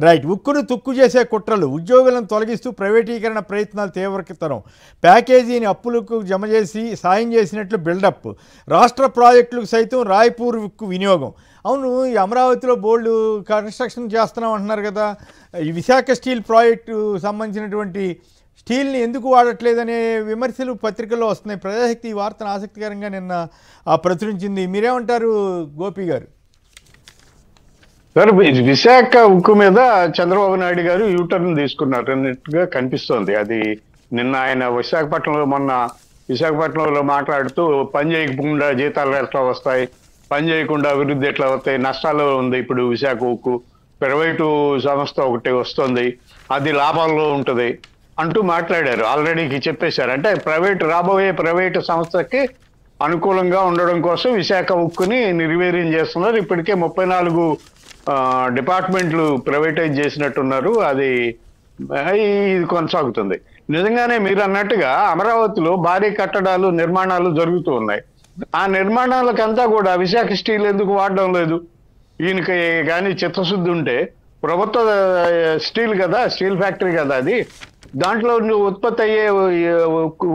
Right. ఉక్కును తుక్కు చేసే కుట్రలు, ఉద్యోగులను తొలగిస్తూ ప్రైవేటీకరణ ప్రయత్నాలు తీవ్రతరం, ప్యాకేజీని అప్పులకు జమ చేసి సాయం చేసినట్లు బిల్డప్, రాష్ట్ర ప్రాజెక్టులకు సైతం రాయ్పూర్ ఉక్కు వినియోగం. అవును, ఈ అమరావతిలో బోల్డ్ కన్స్ట్రక్షన్ చేస్తున్నాం అంటున్నారు కదా, ఈ విశాఖ స్టీల్ ప్రాజెక్టు సంబంధించినటువంటి స్టీల్ని ఎందుకు వాడట్లేదనే విమర్శలు పత్రికల్లో వస్తున్నాయి. ప్రజాశక్తి ఈ వార్తను ఆసక్తికరంగా నిన్న ప్రచురించింది. మీరేమంటారు గోపి గారు? సార్, విశాఖ ఉక్కు మీద చంద్రబాబు నాయుడు గారు యూటర్న్ తీసుకున్నారు అన్నట్టుగా కనిపిస్తోంది. అది నిన్న ఆయన విశాఖపట్నంలో మాట్లాడుతూ పని చేయకుండా జీతాలు ఎట్లా వస్తాయి, పని చేయకుండా అభివృద్ధి ఎట్లా వస్తాయి, నష్టాల్లో ఉంది ఇప్పుడు విశాఖ ఉక్కు, ప్రైవేటు సంస్థ ఒకటి వస్తుంది, అది లాభాల్లో ఉంటుంది అంటూ మాట్లాడారు. ఆల్రెడీ చెప్పేశారు. అంటే రాబోయే ప్రైవేటు సంస్థకి అనుకూలంగా ఉండడం కోసం విశాఖ ఉక్కుని నిర్వీర్యం చేస్తున్నారు. ఇప్పటికే 34 డిపార్ట్మెంట్లు ప్రైవేటైజ్ చేసినట్టున్నారు. ఇది కొనసాగుతుంది. నిజంగానే మీరు అన్నట్టుగా అమరావతిలో భారీ కట్టడాలు నిర్మాణాలు జరుగుతూ ఉన్నాయి. ఆ నిర్మాణాలకంతా కూడా విశాఖ స్టీల్ ఎందుకు వాడడం లేదు? ఈయనకి కానీ చిత్తశుద్ధి ఉంటే ప్రభుత్వ స్టీల్ కదా, స్టీల్ ఫ్యాక్టరీ కదా అది, దాంట్లో ఉత్పత్తి అయ్యే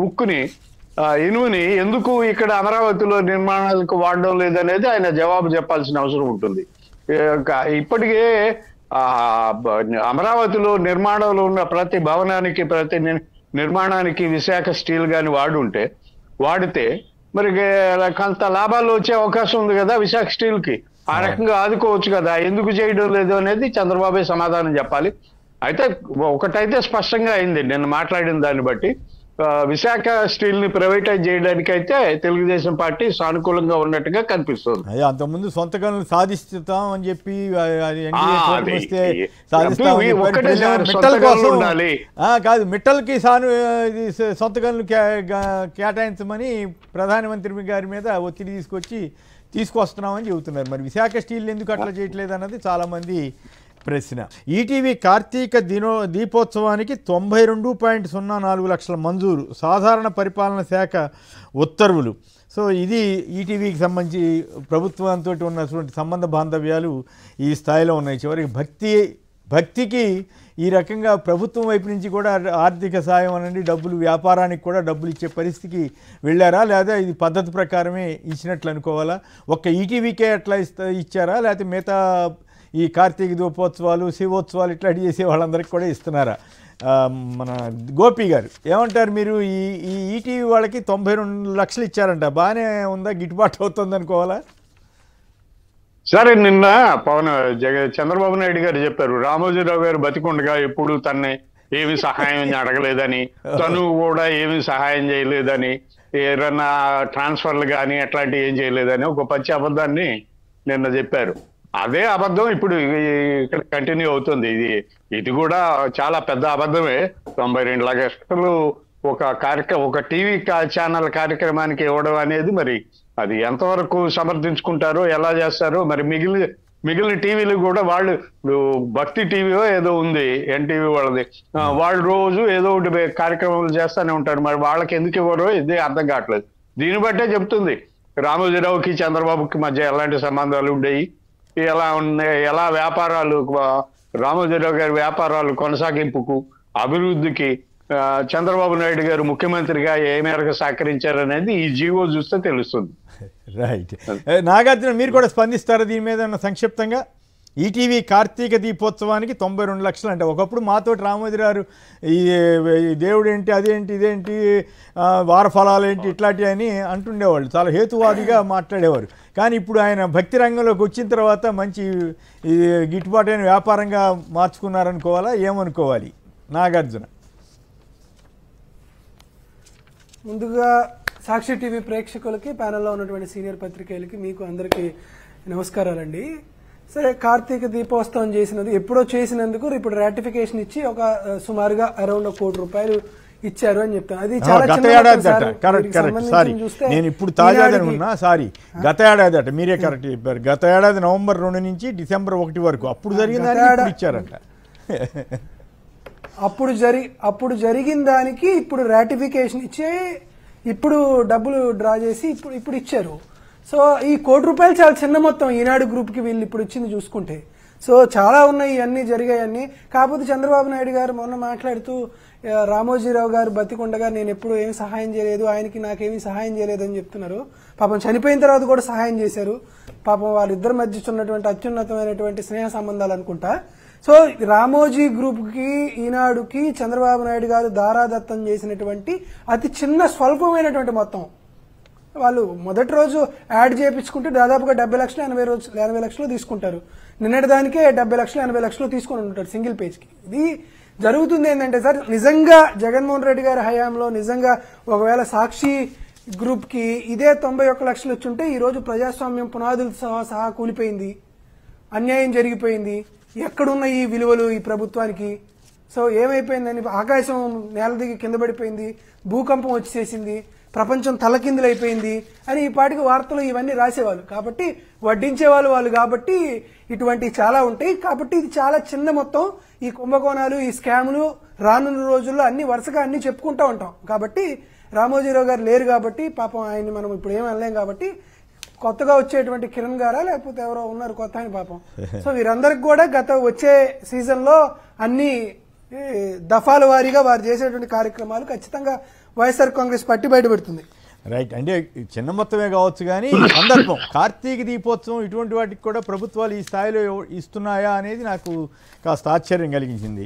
ఉక్కుని ఇనువుని ఎందుకు ఇక్కడ అమరావతిలో నిర్మాణాలకు వాడడం లేదనేది ఆయన జవాబు చెప్పాల్సిన అవసరం ఉంటుంది. ఇప్పటికే అమరావతిలో నిర్మాణంలో ఉన్న ప్రతి భవనానికి, ప్రతి నిర్మాణానికి విశాఖ స్టీల్ కానీ వాడితే మరి కొంత లాభాలు వచ్చే అవకాశం ఉంది కదా విశాఖ స్టీల్ కి. ఆ రకంగా ఆదుకోవచ్చు కదా, ఎందుకు చేయడం లేదు అనేది చంద్రబాబే సమాధానం చెప్పాలి. అయితే ఒకటైతే స్పష్టంగా అయింది నిన్న మాట్లాడిన దాన్ని బట్టి, విశాఖ స్టీల్ ని ప్రైవేటైజ్ చేయడానికి అయితే తెలుగుదేశం పార్టీ సానుకూలంగా ఉన్నట్టుగా కనిపిస్తుంది. అంతకుముందు సొంత గనులు సాధిస్తాం అని చెప్పి కాదు, మిట్టల్కి సొంత గనులు కేటాయించమని ప్రధానమంత్రి గారి మీద ఒత్తిడి తీసుకొస్తున్నామని చెబుతున్నారు. మరి విశాఖ స్టీల్ ఎందుకు అట్లా చేయట్లేదు అన్నది చాలామంది ప్రశ్న. ఈటీవీ కార్తీక దీపోత్సవానికి 92.04 లక్షల మంజూరు, సాధారణ పరిపాలన శాఖ ఉత్తర్వులు. సో ఇది ఈటీవీకి సంబంధించి ప్రభుత్వంతో ఉన్నటువంటి సంబంధ బాంధవ్యాలు ఈ స్థాయిలో ఉన్నాయి. చివరికి భక్తికి ఈ రకంగా ప్రభుత్వం వైపు నుంచి కూడా ఆర్థిక సాయం అనండి, డబ్బులు, వ్యాపారానికి కూడా డబ్బులు ఇచ్చే పరిస్థితికి వెళ్ళారా, లేదా ఇది పద్ధతి ప్రకారమే ఇచ్చినట్లు అనుకోవాలా? ఒక్క ఈటీవీకే అట్లా ఇచ్చారా, లేకపోతే మిగతా ఈ కార్తీక దీపోత్సవాలు, శివోత్సవాలు ఇట్లాంటి చేసే వాళ్ళందరికీ కూడా ఇస్తున్నారా? మన గోపి గారు ఏమంటారు మీరు? ఈ ఈటీవీ వాళ్ళకి 92 లక్షలు ఇచ్చారంట, బాగానే ఉందా, గిట్టుబాటు అవుతుంది అనుకోవాలా? సరే, నిన్న చంద్రబాబు నాయుడు గారు చెప్పారు, రామోజీరావు గారు బతికుండగా ఎప్పుడు తన్ని ఏమి సహాయం అడగలేదని, తను కూడా ఏమి సహాయం చేయలేదని, ఏదన్నా ట్రాన్స్ఫర్లు కానీ అట్లాంటివి ఏం చేయలేదని ఒక పచ్చి అబద్ధాన్ని నిన్న చెప్పారు. అదే అబద్ధం ఇప్పుడు ఇక్కడ కంటిన్యూ అవుతుంది. ఇది కూడా చాలా పెద్ద అబద్ధమే. 92 లక్షలు ఒక టీవీ ఛానల్ కార్యక్రమానికి ఇవ్వడం అనేది మరి అది ఎంతవరకు సమర్థించుకుంటారో, ఎలా చేస్తారో మరి. మిగిలిన టీవీలు కూడా వాళ్ళు, భక్తి టీవీయో ఏదో ఉంది ఎన్టీవీ వాళ్ళది, వాళ్ళు రోజు ఏదో ఒకటి కార్యక్రమాలు చేస్తూనే ఉంటారు. మరి వాళ్ళకి ఎందుకు ఇవ్వరో ఇది అర్థం కావట్లేదు. దీన్ని బట్టే చెప్తుంది రామోజీరావుకి చంద్రబాబుకి మధ్య ఎలాంటి సంబంధాలు ఉండేవి, ఎలా వ్యాపారాలు, రామోజీరావు గారి వ్యాపారాలు కొనసాగింపుకు, అభివృద్ధికి చంద్రబాబు నాయుడు గారు ముఖ్యమంత్రిగా ఏ మేరకు సహకరించారనేది ఈ జీవో చూస్తే తెలుస్తుంది. రైట్. నాగార్జున, మీరు కూడా స్పందిస్తారా దీని మీద సంక్షిప్తంగా? ఈటీవీ కార్తీక దీపోత్సవానికి 92 లక్షలు అంటే, ఒకప్పుడు మాతోటి రామోజీరావు ఈ దేవుడు ఏంటి, అదేంటి, ఇదేంటి, వారఫలాలు ఏంటి, ఇట్లాంటివి అని అంటుండేవాళ్ళు, చాలా హేతువాదిగా మాట్లాడేవారు. కానీ ఇప్పుడు ఆయన భక్తి రంగంలోకి వచ్చిన తర్వాత మంచి గిట్టుబాటు అయిన వ్యాపారంగా మార్చుకున్నారనుకోవాలా, ఏమనుకోవాలి నాగార్జున? ముందుగా సాక్షి టీవీ ప్రేక్షకులకి, ప్యానెల్లో ఉన్నటువంటి సీనియర్ పత్రికేయులకి, మీకు అందరికీ నమస్కారాలండి. సరే, కార్తీక దీపోత్సవం చేసినది ఎప్పుడో చేసినందుకు ఇప్పుడు రాటిఫికేషన్ ఇచ్చి ఒక సుమారుగా అరౌండ్ ₹1 కోటి ఇచ్చారు అని చెప్తాను. అది చాలా గత ఏడాది అట. కరెక్ట్. సారీ, నేను ఇప్పుడు తాజాగా అనుకున్నా. సారీ, గత ఏడాది అట. మీరే కరెక్ట్ చెప్పారు. గత ఏడాది నవంబర్ 2 నుంచి డిసెంబర్ 1 వరకు అప్పుడు జరిగిందని ఇచ్చారట. అప్పుడు జరిగిన దానికి ఇప్పుడు రాటిఫికేషన్ ఇచ్చే ఇప్పుడు డబ్బులు డ్రా చేసి ఇప్పుడు ఇచ్చారు. సో ఈ ₹1 కోటి చాలా చిన్న మొత్తం ఈనాడు గ్రూప్ కి వీళ్ళు ఇప్పుడు ఇచ్చింది చూసుకుంటే. సో చాలా ఉన్నాయి, ఇవన్నీ జరిగాయన్నీ. కాకపోతే చంద్రబాబు నాయుడు గారు మొన్న మాట్లాడుతూ రామోజీరావు గారు బతికుండగా నేను ఎప్పుడు ఏమి సహాయం చేయలేదు, ఆయనకి నాకేమీ సహాయం చేయలేదు అని చెప్తున్నారు. పాపం చనిపోయిన తర్వాత కూడా సహాయం చేశారు. పాపం వాళ్ళిద్దరి మధ్య ఉన్నటువంటి అత్యున్నతమైనటువంటి స్నేహ సంబంధాలు అనుకుంటా. సో రామోజీ గ్రూప్ కి, ఈనాడుకి చంద్రబాబు నాయుడు గారు దారాదత్తం చేసినటువంటి అతి చిన్న స్వల్పమైనటువంటి మొత్తం వాళ్ళు మొదటి రోజు యాడ్ చేయించుకుంటే దాదాపుగా 70 లక్షలు 80 లక్షలు తీసుకుంటారు. నిన్నటి దానికే 70 లక్షలు 80 లక్షలు తీసుకుని ఉంటారు సింగిల్ పేజ్ కి. ఇది జరుగుతుంది ఏంటంటే సార్, నిజంగా జగన్మోహన్ రెడ్డి గారి హయాంలో నిజంగా ఒకవేళ సాక్షి గ్రూప్ కి ఇదే 91 లక్షలు వచ్చుంటే ఈ రోజు ప్రజాస్వామ్యం పునాదులతో సహా కూలిపోయింది, అన్యాయం జరిగిపోయింది. ఎక్కడున్న ఈ విలువలు ఈ ప్రభుత్వానికి? సో ఏమైపోయిందని ఆకాశం నేల దిగి కింద పడిపోయింది, భూకంపం వచ్చేసింది, ప్రపంచం తలకిందులైపోయింది అని ఈ పాటికి వార్తలు ఇవన్నీ రాసేవాళ్ళు. కాబట్టి వడ్డించేవాళ్ళు వాళ్ళు కాబట్టి ఇటువంటి చాలా ఉంటాయి. కాబట్టి ఇది చాలా చిన్న మొత్తం. ఈ కుంభకోణాలు, ఈ స్కాములు రానున్న రోజుల్లో అన్ని వరుసగా అన్ని చెప్పుకుంటూ ఉంటాం. కాబట్టి రామోజీరావు గారు లేరు కాబట్టి పాపం ఆయన్ని మనం ఇప్పుడు ఏం అనలేం. కాబట్టి కొత్తగా వచ్చేటువంటి కిరణ్ గారా లేకపోతే ఎవరో ఉన్నారు కొత్త ఆయన పాపం. సో వీరందరికి కూడా వచ్చే సీజన్ లో అన్ని దఫాల వారీగా వారు చేసేటువంటి కార్యక్రమాలు ఖచ్చితంగా వైఎస్ఆర్ కాంగ్రెస్ పార్టీ బయటపెడుతుంది. రైట్. అంటే చిన్న మొత్తమే కావచ్చు కానీ సందర్భం కార్తీక దీపోత్సవం ఇటువంటి వాటికి కూడా ప్రభుత్వాలు ఈ స్థాయిలో ఇస్తున్నాయా అనేది నాకు కాస్త ఆశ్చర్యం కలిగించింది.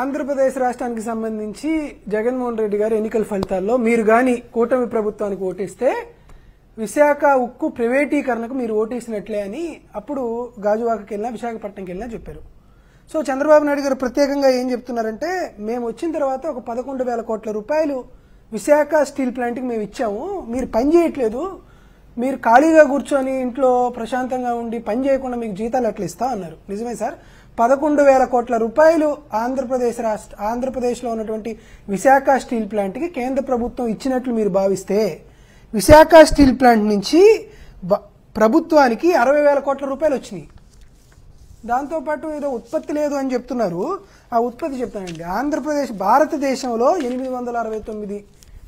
ఆంధ్రప్రదేశ్ రాష్ట్రానికి సంబంధించి జగన్మోహన్ రెడ్డి గారి ఎన్నికల ఫలితాల్లో మీరు గాని కూటమి ప్రభుత్వానికి ఓటేస్తే విశాఖ ఉక్కు ప్రైవేటీకరణకు మీరు ఓటేసినట్లే అని అప్పుడు గాజువాకకి వెళ్ళినా విశాఖపట్నంకి వెళ్ళినా చెప్పారు. సో చంద్రబాబు నాయుడు గారు ప్రత్యేకంగా ఏం చెప్తున్నారంటే, మేము వచ్చిన తర్వాత ఒక 11,000 కోట్ల రూపాయలు విశాఖ స్టీల్ ప్లాంట్కి మేము ఇచ్చాము, మీరు పని చేయట్లేదు, మీరు ఖాళీగా కూర్చొని ఇంట్లో ప్రశాంతంగా ఉండి పని చేయకుండా మీకు జీతాలు ఎట్లా ఇస్తా అన్నారు. నిజమే సార్, 11,000 కోట్ల రూపాయలు ఆంధ్రప్రదేశ్లో ఉన్నటువంటి విశాఖ స్టీల్ ప్లాంట్కి కేంద్ర ప్రభుత్వం ఇచ్చినట్లు మీరు భావిస్తే విశాఖ స్టీల్ ప్లాంట్ నుంచి ప్రభుత్వానికి 60,000 కోట్ల రూపాయలు వచ్చినాయి. దాంతోపాటు ఏదో ఉత్పత్తి లేదు అని చెప్తున్నారు. ఆ ఉత్పత్తి చెప్తానండి. భారతదేశంలో 869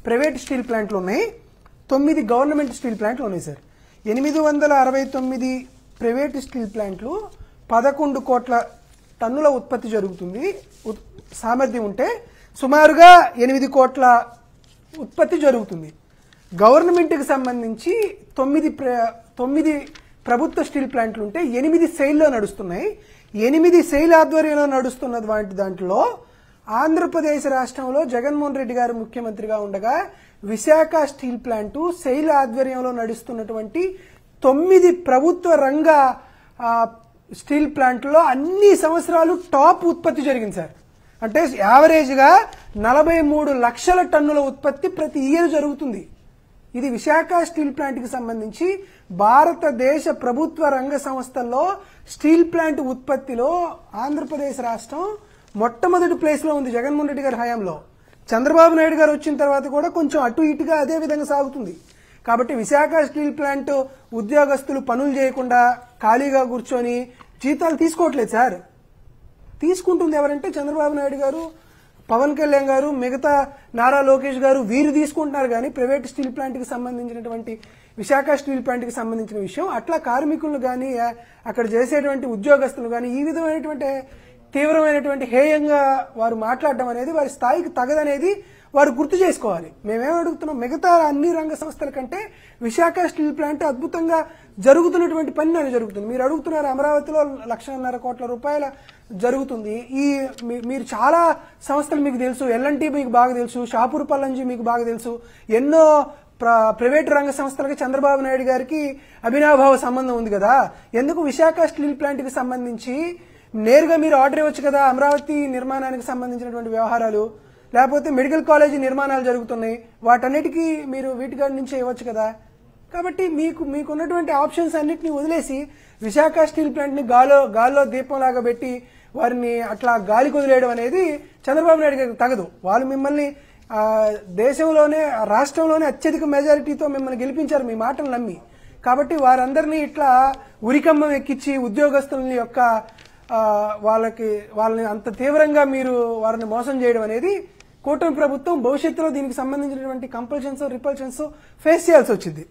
ప్రైవేట్ స్టీల్ ప్లాంట్లు ఉన్నాయి, 9 గవర్నమెంట్ స్టీల్ ప్లాంట్లు ఉన్నాయి సార్. 869 ప్రైవేట్ స్టీల్ ప్లాంట్లు 11 కోట్ల టన్నుల ఉత్పత్తి జరుగుతుంది. సామర్థ్యం ఉంటే సుమారుగా 8 కోట్ల ఉత్పత్తి జరుగుతుంది. గవర్నమెంట్కి సంబంధించి 9 ప్రభుత్వ స్టీల్ ప్లాంట్లు ఉంటే 8 సెయిల్లో నడుస్తున్నాయి. 8 సెయిల్ ఆధ్వర్యంలో నడుస్తున్న దాంట్లో ఆంధ్రప్రదేశ్ రాష్ట్రంలో జగన్మోహన్ రెడ్డి గారు ముఖ్యమంత్రిగా ఉండగా విశాఖ స్టీల్ ప్లాంటు సెయిల్ ఆధ్వర్యంలో నడుస్తున్నటువంటి 9 ప్రభుత్వ రంగ స్టీల్ ప్లాంట్లో అన్ని సంవత్సరాలు టాప్ ఉత్పత్తి జరిగింది సార్. అంటే యావరేజ్గా 43 లక్షల టన్నుల ఉత్పత్తి ప్రతి ఇయర్ జరుగుతుంది. ఇది విశాఖ స్టీల్ ప్లాంట్కి సంబంధించి భారతదేశ ప్రభుత్వ రంగ సంస్థల్లో స్టీల్ ప్లాంట్ ఉత్పత్తిలో ఆంధ్రప్రదేశ్ రాష్ట్రం మొట్టమొదటి ప్లేస్లో ఉంది జగన్మోహన్ రెడ్డి గారి హయాంలో. చంద్రబాబు నాయుడు గారు వచ్చిన తర్వాత కూడా కొంచెం అటు ఇటుగా అదే విధంగా సాగుతుంది. కాబట్టి విశాఖ స్టీల్ ప్లాంట్ ఉద్యోగస్తులు పనులు చేయకుండా ఖాళీగా కూర్చొని జీతాలు తీసుకోవట్లేదు సార్. తీసుకుంటుంది ఎవరంటే చంద్రబాబు నాయుడు గారు, పవన్ కళ్యాణ్ గారు, మిగతా నారా లోకేష్ గారు, వీరు తీసుకుంటున్నారు. కానీ ప్రైవేట్ స్టీల్ ప్లాంట్కి సంబంధించినటువంటి విశాఖ స్టీల్ ప్లాంట్కి సంబంధించిన విషయం అట్లా కార్మికులను కానీ అక్కడ చేసేటువంటి ఉద్యోగస్తులు కానీ ఈ విధమైనటువంటి తీవ్రమైనటువంటి హేయంగా వారు మాట్లాడడం అనేది వారి స్థాయికి తగదనేది వారు గుర్తు చేసుకోవాలి. మేమేం అడుగుతున్నాం, మిగతా అన్ని రంగ సంస్థల కంటే విశాఖ స్టీల్ ప్లాంట్ అద్భుతంగా జరుగుతున్నటువంటి పని అని జరుగుతుంది. మీరు అడుగుతున్నారు అమరావతిలో 1,50,000 కోట్ల రూపాయల జరుగుతుంది. మీరు చాలా సంస్థలు మీకు తెలుసు, ఎల్ఎన్టీ మీకు బాగా తెలుసు, షాపూర్ పల్లంజీ మీకు బాగా తెలుసు. ఎన్నో ప్రైవేట్ రంగ సంస్థలకి చంద్రబాబు నాయుడు గారికి అభినాభావ సంబంధం ఉంది కదా. ఎందుకు విశాఖ స్టీల్ ప్లాంట్కి సంబంధించి నేరుగా మీరు ఆర్డర్ ఇవ్వచ్చు కదా. అమరావతి నిర్మాణానికి సంబంధించినటువంటి వ్యవహారాలు, లేకపోతే మెడికల్ కాలేజీ నిర్మాణాలు జరుగుతున్నాయి, వాటన్నిటికీ మీరు వీటిగాడి నుంచే ఇవ్వచ్చు కదా. కాబట్టి మీకున్నటువంటి ఆప్షన్స్ అన్నిటిని వదిలేసి విశాఖ స్టీల్ ప్లాంట్ ని గాల్లో దీపంలాగా పెట్టి వారిని అట్లా గాలికి వదిలేయడం అనేది చంద్రబాబు నాయుడు గారికి తగదు. వాళ్ళు మిమ్మల్ని దేశంలోనే రాష్ట్రంలోనే అత్యధిక మెజారిటీతో మిమ్మల్ని గెలిపించారు మీ మాటలు నమ్మి. కాబట్టి వారందరినీ ఇట్లా ఉరికమ్మం ఎక్కించి ఉద్యోగస్తుల యొక్క వాళ్ళని అంత తీవ్రంగా మీరు వారిని మోసం చేయడం అనేది కూటమి ప్రభుత్వం భవిష్యత్తులో దీనికి సంబంధించినటువంటి కంపల్షన్స్ రిపల్షన్స్ ఫేస్ చేయాల్సి వచ్చింది.